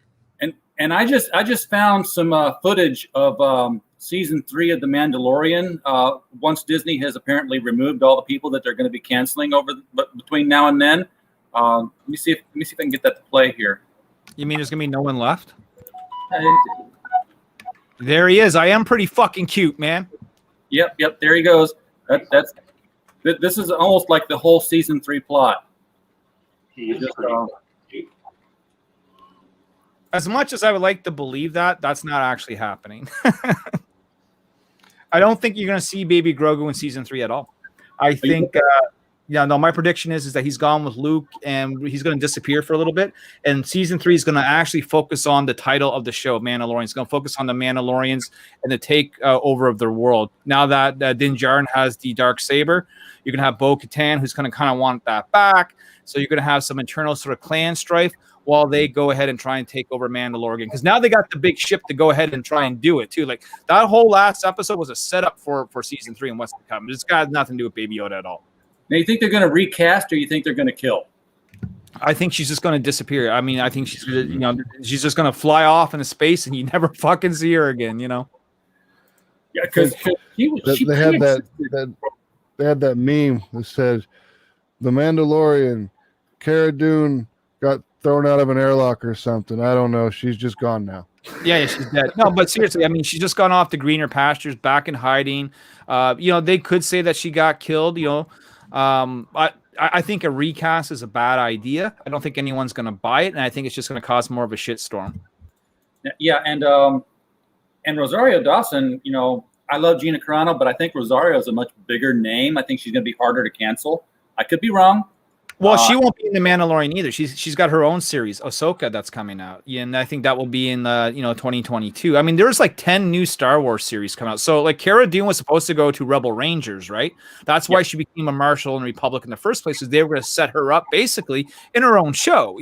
And I just found some footage of season 3 of The Mandalorian. Once Disney has apparently removed all the people that they're going to be canceling between now and then. Let me see if I can get that to play here. You mean there's going to be no one left? There he is. I am pretty fucking cute, man. Yep. There he goes. This is almost like the whole season 3 plot. As much as I would like to believe that, that's not actually happening. I don't think you're going to see Baby Grogu in season 3 at all. I think, my prediction is that he's gone with Luke and he's going to disappear for a little bit. And season 3 is going to actually focus on the title of the show, Mandalorian. It's going to focus on the Mandalorians and the take over of their world. Now that Din Djarin has the dark saber, you're going to have Bo-Katan, who's going to kind of want that back. So you're going to have some internal sort of clan strife while they go ahead and try and take over Mandalorian. Because now they got the big ship to go ahead and try and do it, too. Like, that whole last episode was a setup for season 3 and what's to come. It's got nothing to do with Baby Yoda at all. Now, you think they're going to recast or you think they're going to kill? I think she's just going to disappear. I mean, I think she's just going to fly off into space and you never fucking see her again, you know? Yeah, because they had that meme that said, the Mandalorian, Cara Dune got thrown out of an airlock or something. I don't know. She's just gone now. Yeah, she's dead. No, but seriously, I mean, she's just gone off to greener pastures, back in hiding. They could say that she got killed, I think a recast is a bad idea. I don't think anyone's going to buy it, and I think it's just going to cause more of a shitstorm. Yeah, and Rosario Dawson, I love Gina Carano, but I think Rosario is a much bigger name. I think she's going to be harder to cancel. I could be wrong. Well, she won't be in The Mandalorian either. She's got her own series, Ahsoka, that's coming out. Yeah, and I think that will be in 2022. I mean, there's like 10 new Star Wars series coming out. So like Cara Dune was supposed to go to Rebel Rangers, right? That's why she became a Marshal in Republic in the first place, because they were going to set her up basically in her own show,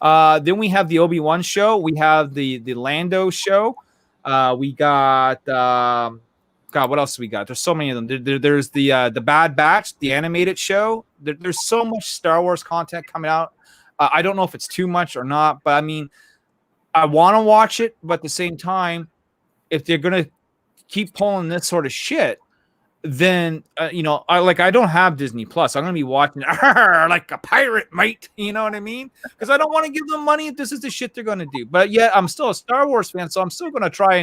Then we have the Obi-Wan show. We have the Lando show. We got God, what else do we got? There's so many of them. There's the Bad Batch, the animated show. There's so much Star Wars content coming out. I don't know if it's too much or not, but I mean, I want to watch it, but at the same time, if they're gonna keep pulling this sort of shit, then I don't have Disney Plus. I'm gonna be watching like a pirate, mate. You know what I mean? Because I don't want to give them money if this is the shit they're gonna do. But yet, I'm still a Star Wars fan, so I'm still gonna try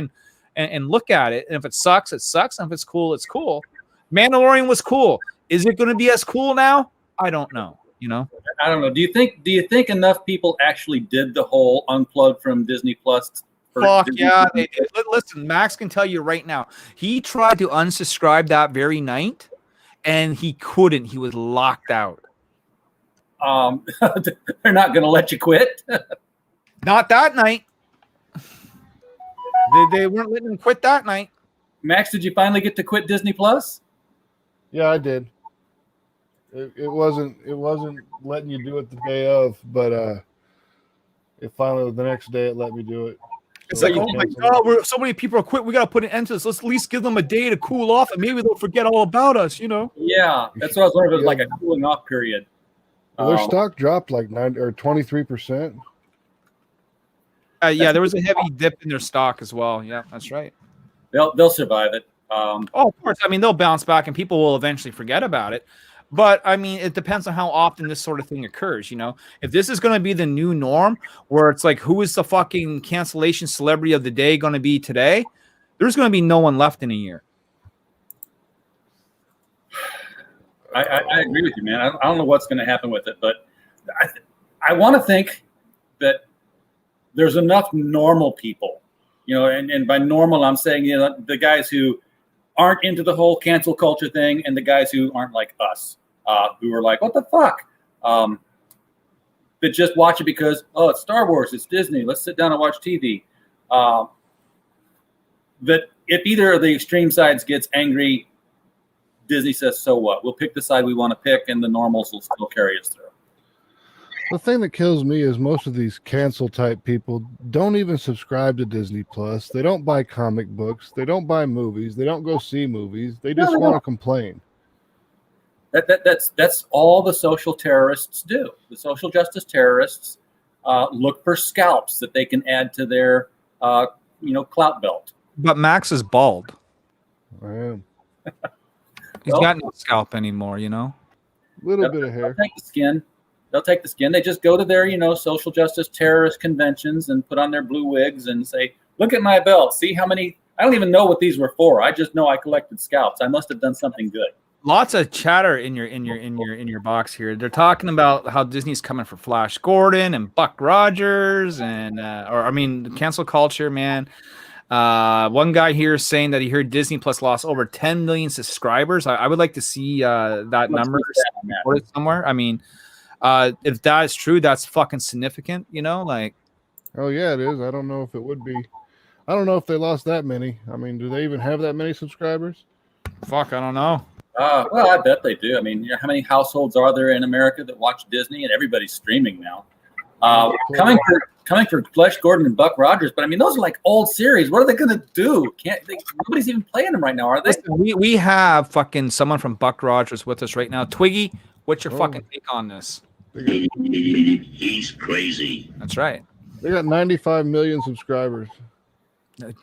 and look at it. And if it sucks, it sucks. And if it's cool, it's cool. Mandalorian was cool. Is it going to be as cool now? I don't know. You know, I don't know. Do you think enough people actually did the whole unplug from Disney Plus? Fuck yeah, they did. Listen, Max can tell you right now. He tried to unsubscribe that very night, and he couldn't. He was locked out. They're not going to let you quit. Not that night. They weren't letting him quit that night. Max, did you finally get to quit Disney Plus? Yeah, I did. It wasn't letting you do it the day of, but it finally the next day it let me do it. It's like, oh my God, so many people are quit. We got to put an end to this. Let's at least give them a day to cool off, and maybe they'll forget all about us, you know? Yeah, that's what I was wondering. If it was like a cooling off period. Well, their stock dropped like 23%. Yeah, there was a heavy dip in their stock as well. Yeah, that's right. They'll survive it. Oh, of course. I mean, they'll bounce back, and people will eventually forget about it. But I mean, it depends on how often this sort of thing occurs. You know, if this is going to be the new norm, where it's like, who is the fucking cancellation celebrity of the day going to be today? There's going to be no one left in a year. I agree with you, man. I don't know what's going to happen with it, but I want to think that there's enough normal people, you know, and by normal, I'm saying, you know, the guys who aren't into the whole cancel culture thing and the guys who aren't like us, who are like, what the fuck? That just watch it because, oh, it's Star Wars, it's Disney, let's sit down and watch TV. That if either of the extreme sides gets angry, Disney says, so what? We'll pick the side we want to pick, and the normals will still carry us through. The thing that kills me is most of these cancel type people don't even subscribe to Disney Plus. They don't buy comic books. They don't buy movies. They don't go see movies. They just want to complain. That's all the social terrorists do. The social justice terrorists look for scalps that they can add to their clout belt. But Max is bald. I am. He's got no scalp anymore, you know? Little bit of hair. They'll take the skin. They just go to their, social justice terrorist conventions and put on their blue wigs and say, look at my belt. See how many, I don't even know what these were for. I just know I collected scalps. I must have done something good. Lots of chatter in your box here. They're talking about how Disney's coming for Flash Gordon and Buck Rogers and cancel culture, man. One guy here is saying that he heard Disney Plus lost over 10 million subscribers. I would like to see that number somewhere. I mean, if that is true, that's fucking significant, you know? Like, oh yeah, it is. I don't know if it would be. I don't know if they lost that many. I mean, do they even have that many subscribers? Fuck, I don't know. Well, I bet they do. I mean, how many households are there in America that watch Disney? And everybody's streaming now. Coming for Flash Gordon and Buck Rogers, but I mean, those are like old series. What are they going to do? Nobody's even playing them right now, are they? Listen, we have fucking someone from Buck Rogers with us right now. Twiggy, what's your fucking take on this? He's crazy. That's right. They got 95 million subscribers.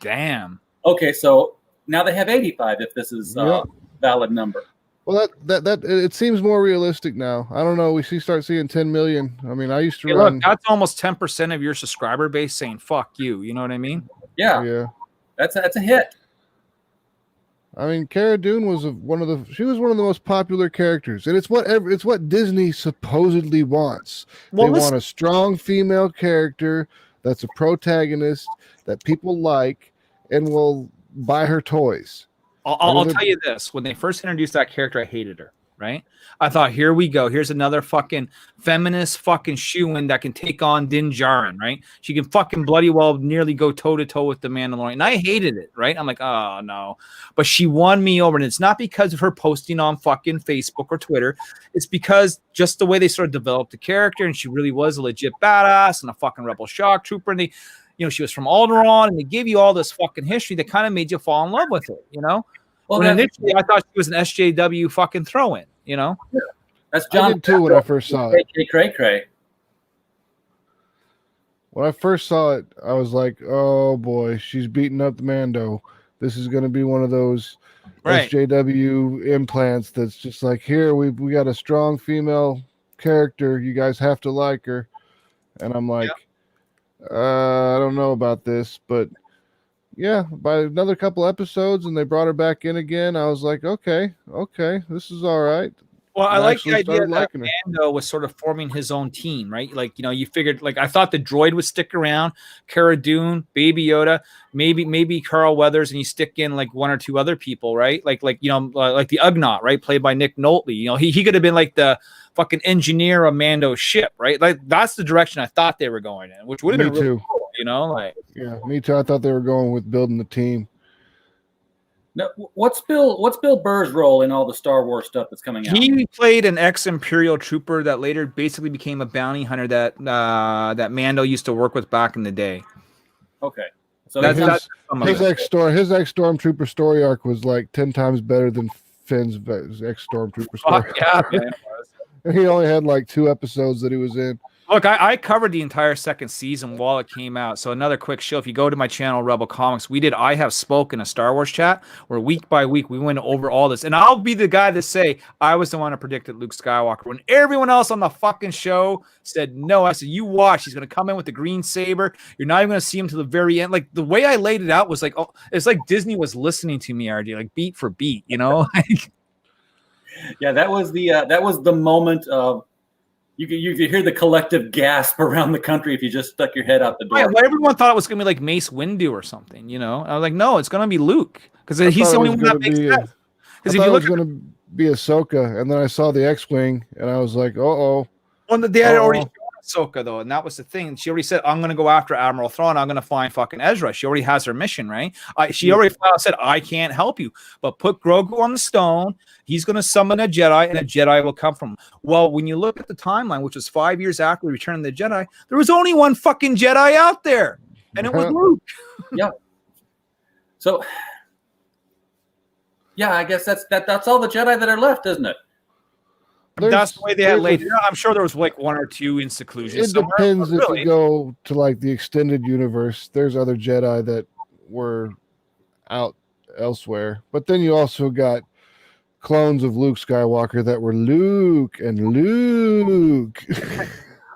Damn. Okay, so now they have 85 if this is a valid number. Well, that it seems more realistic now. I don't know. We start seeing 10 million. I mean, I used to run. Look, that's almost 10% of your subscriber base saying "fuck you." You know what I mean? Yeah. That's a hit. I mean, Cara Dune was one of the most popular characters, and it's what Disney supposedly wants. They want a strong female character that's a protagonist that people like and will buy her toys. I'll tell you this. When they first introduced that character, I hated her, right? I thought, here we go. Here's another fucking feminist fucking shoo-in that can take on Din Djarin, right? She can fucking bloody well nearly go toe-to-toe with the Mandalorian. And I hated it, right? I'm like, oh, no. But she won me over. And it's not because of her posting on fucking Facebook or Twitter. It's because just the way they sort of developed the character, and she really was a legit badass and a fucking rebel shock trooper. And they, she was from Alderaan, and they gave you all this fucking history that kind of made you fall in love with her, you know? Well, initially, I thought she was an SJW fucking throw-in, you know? Yeah. That's John. I did too when I first saw it. Cray. When I first saw it, I was like, oh boy, she's beating up the Mando. This is going to be one of those SJW implants that's just like, here, we got a strong female character. You guys have to like her. And I'm like, I don't know about this, but yeah, by another couple episodes and they brought her back in again, I was like, okay, this is all right. Well, I like the idea that her. Mando was sort of forming his own team, right? Like, you know, you figured, like, I thought the droid would stick around, Cara Dune, Baby Yoda, maybe Carl Weathers, and you stick in like one or two other people, right? Like you know, like the Ugnaught, right, played by Nick Nolte. You know, he could have been like the fucking engineer of Mando's ship, right? Like that's the direction I thought they were going in, which would have been really cool, you know, like. Yeah, me too. I thought they were going with building the team. Now, what's Bill Burr's role in all the Star Wars stuff that's coming out? He played an ex-Imperial trooper that later basically became a bounty hunter that Mando used to work with back in the day. Okay, so his ex-Stormtrooper story arc was like 10 times better than Finn's ex-Stormtrooper story. Yeah, man. He only had like 2 episodes that he was in. Look, I covered the entire second season while it came out. So another quick show. If you go to my channel, Rebel Comics, we did I Have Spoken, a Star Wars chat, where week by week we went over all this. And I'll be the guy to say I was the one who predicted Luke Skywalker. When everyone else on the fucking show said no, I said, you watch. He's going to come in with the green saber. You're not even going to see him to the very end. Like, the way I laid it out was like, oh, it's like Disney was listening to me, RJ, like beat for beat, you know? Yeah, that was the moment of you could hear the collective gasp around the country if you just stuck your head out the door. Yeah, well, everyone thought it was going to be like Mace Windu or something, you know? I was like, no, it's going to be Luke because he's the only one that makes sense. Because if you look, it was going to be Ahsoka, and then I saw the X-wing, and I was like, oh. Well, they had already shown Ahsoka though, and that was the thing. She already said, "I'm going to go after Admiral Thrawn. I'm going to find fucking Ezra." She already has her mission, right? She already said, "I can't help you, but put Grogu on the stone. He's going to summon a Jedi, and a Jedi will come from him." Well, when you look at the timeline, which was 5 years after the Return of the Jedi, there was only one fucking Jedi out there, and it was Luke. Yeah. So, yeah, I guess that's all the Jedi that are left, isn't it? That's the way they had laid it out. I'm sure there was like one or two in seclusion. It depends if you go to like the extended universe. There's other Jedi that were out elsewhere, but then you also got clones of Luke Skywalker that were Luke and Luke.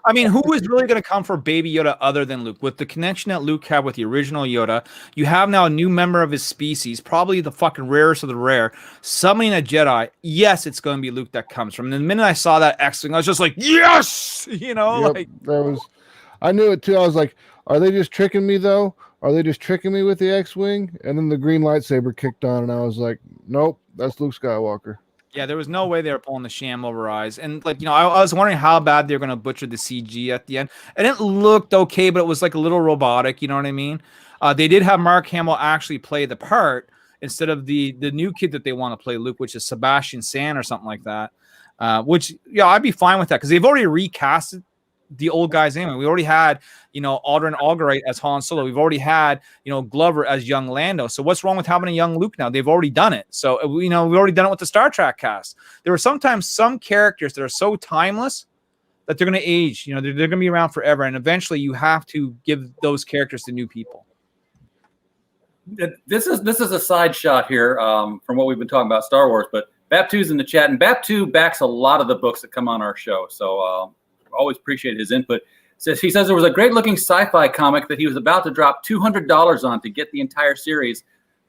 I mean, who is really going to come for Baby Yoda other than Luke? With the connection that Luke had with the original Yoda, you have now a new member of his species, probably the fucking rarest of the rare, summoning a Jedi. Yes, it's going to be Luke that comes from. And the minute I saw that X-Wing, I was just like, yes! You know, yep, I knew it too. I was like, are they just tricking me though? Are they just tricking me with the X-Wing? And then the green lightsaber kicked on, and I was like, nope, that's Luke Skywalker. Yeah, there was no way they were pulling the sham over eyes. And, like, you know, I was wondering how bad they were going to butcher the CG at the end. And it looked okay, but it was like a little robotic, you know what I mean? They did have Mark Hamill actually play the part instead of the new kid that they want to play Luke, which is Sebastian Stan or something like that. Which, yeah, I'd be fine with that because they've already recasted the old guys anyway. We already had, you know, Aldrin Albright as Han Solo. We've already had, you know, Glover as young Lando. So what's wrong with having a young Luke now? They've already done it. So, you know, we've already done it with the Star Trek cast. There are sometimes some characters that are so timeless that they're going to age. You know, they're going to be around forever. And eventually you have to give those characters to new people. This is a side shot here from what we've been talking about Star Wars, but Bap2's in the chat, and Bap2 backs a lot of the books that come on our show. So, always appreciate his input. He says there was a great-looking sci-fi comic that he was about to drop $200 on to get the entire series,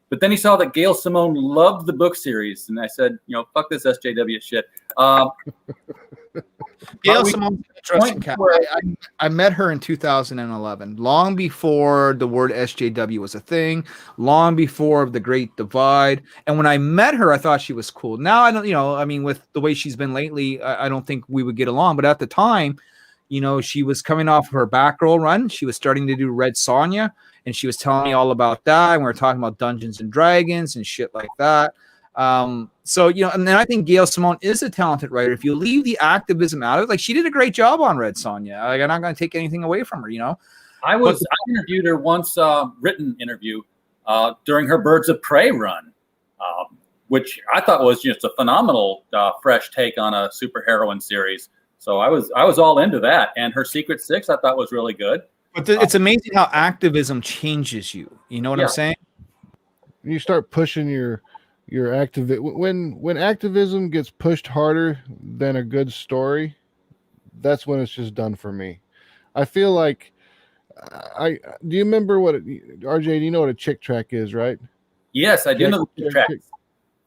but then he saw that Gail Simone loved the book series, and I said, you know, fuck this SJW shit. Gail Simone, I met her in 2011, long before the word SJW was a thing, long before the Great Divide. And when I met her, I thought she was cool. Now I don't, you know, I mean, with the way she's been lately, I don't think we would get along. But at the time, you know, she was coming off of her Batgirl run. She was starting to do Red Sonja, and she was telling me all about that. And we were talking about Dungeons and Dragons and shit like that. So, you know, and then I think Gail Simone is a talented writer. If you leave the activism out of it, like, she did a great job on Red Sonja. Like, I'm not going to take anything away from her, you know. I interviewed her once, written interview, during her Birds of Prey run, which I thought was just a phenomenal, fresh take on a superheroine series. So I was all into that. And her Secret Six I thought was really good. But it's amazing how activism changes you. You know what I'm saying? You start pushing your when activism gets pushed harder than a good story, that's when it's just done for me. I feel like do you remember RJ, do you know what a chick track is, right? Yes, I do know the chick track.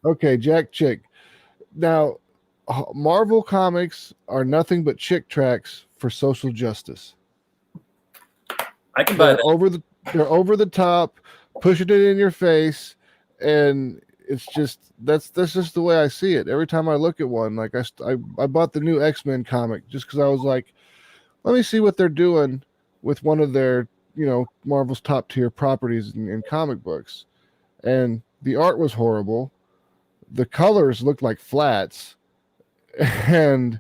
Okay, Jack Chick. Now, Marvel comics are nothing but chick tracks for social justice. I can buy that. They're over the top, pushing it in your face, and it's just that's just the way I see it. Every time I look at one, like I bought the new X-Men comic just because I was like, let me see what they're doing with one of their, Marvel's top tier properties in comic books. And the art was horrible. The colors looked like flats. And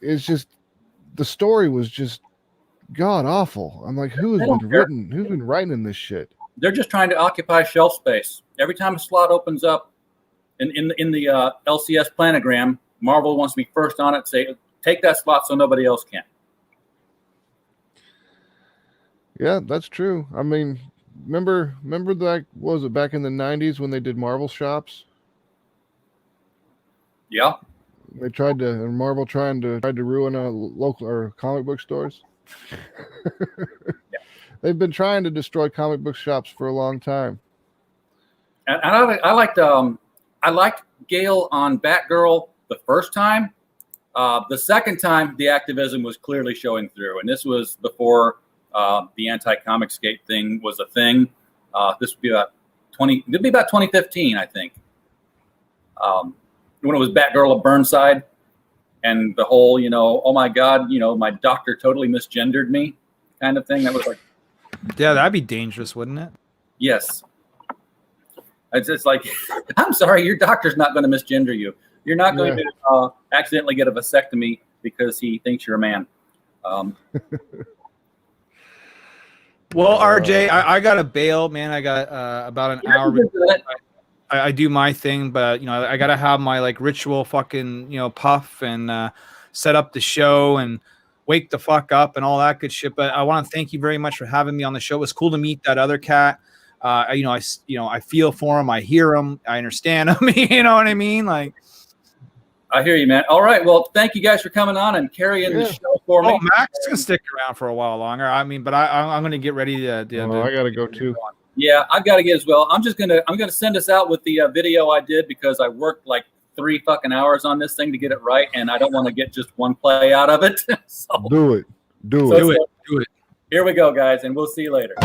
it's just, the story was just god awful. I'm like, who's been writing in this shit? They're just trying to occupy shelf space. Every time a slot opens up in the LCS planogram, Marvel wants to be first on it. Say, take that slot so nobody else can. Yeah, that's true. I mean, remember that, what was it, back in the 90s when they did Marvel shops? Yeah. Marvel tried to ruin a local or comic book stores. Yeah. They've been trying to destroy comic book shops for a long time. And I liked Gale on Batgirl the first time. The second time, the activism was clearly showing through, and this was before the anti-Comicsgate thing was a thing. This would be about 2015, I think. When it was Batgirl of Burnside, and the whole, oh my God, my doctor totally misgendered me kind of thing. That was like, yeah, that'd be dangerous, wouldn't it? Yes. It's like, I'm sorry, your doctor's not going to misgender you. You're not going to accidentally get a vasectomy because he thinks you're a man. Well, RJ, I got to bail, man. I got about an hour. I do my thing, but I got to have my ritual fucking puff and set up the show and wake the fuck up and all that good shit. But I want to thank you very much for having me on the show. It was cool to meet that other cat. I feel for him. I hear him. I understand him. You know what I mean? Like, I hear you, man. All right. Well, thank you guys for coming on and carrying the show for me. Oh, Max is gonna stick around for a while longer. I mean, but I'm gonna get ready to. I gotta go too. Yeah, I've got to get as well. I'm gonna send us out with the video I did because I worked like 3 fucking hours on this thing to get it right, and I don't want to get just one play out of it. So, do it. Do it. Here we go, guys, and we'll see you later.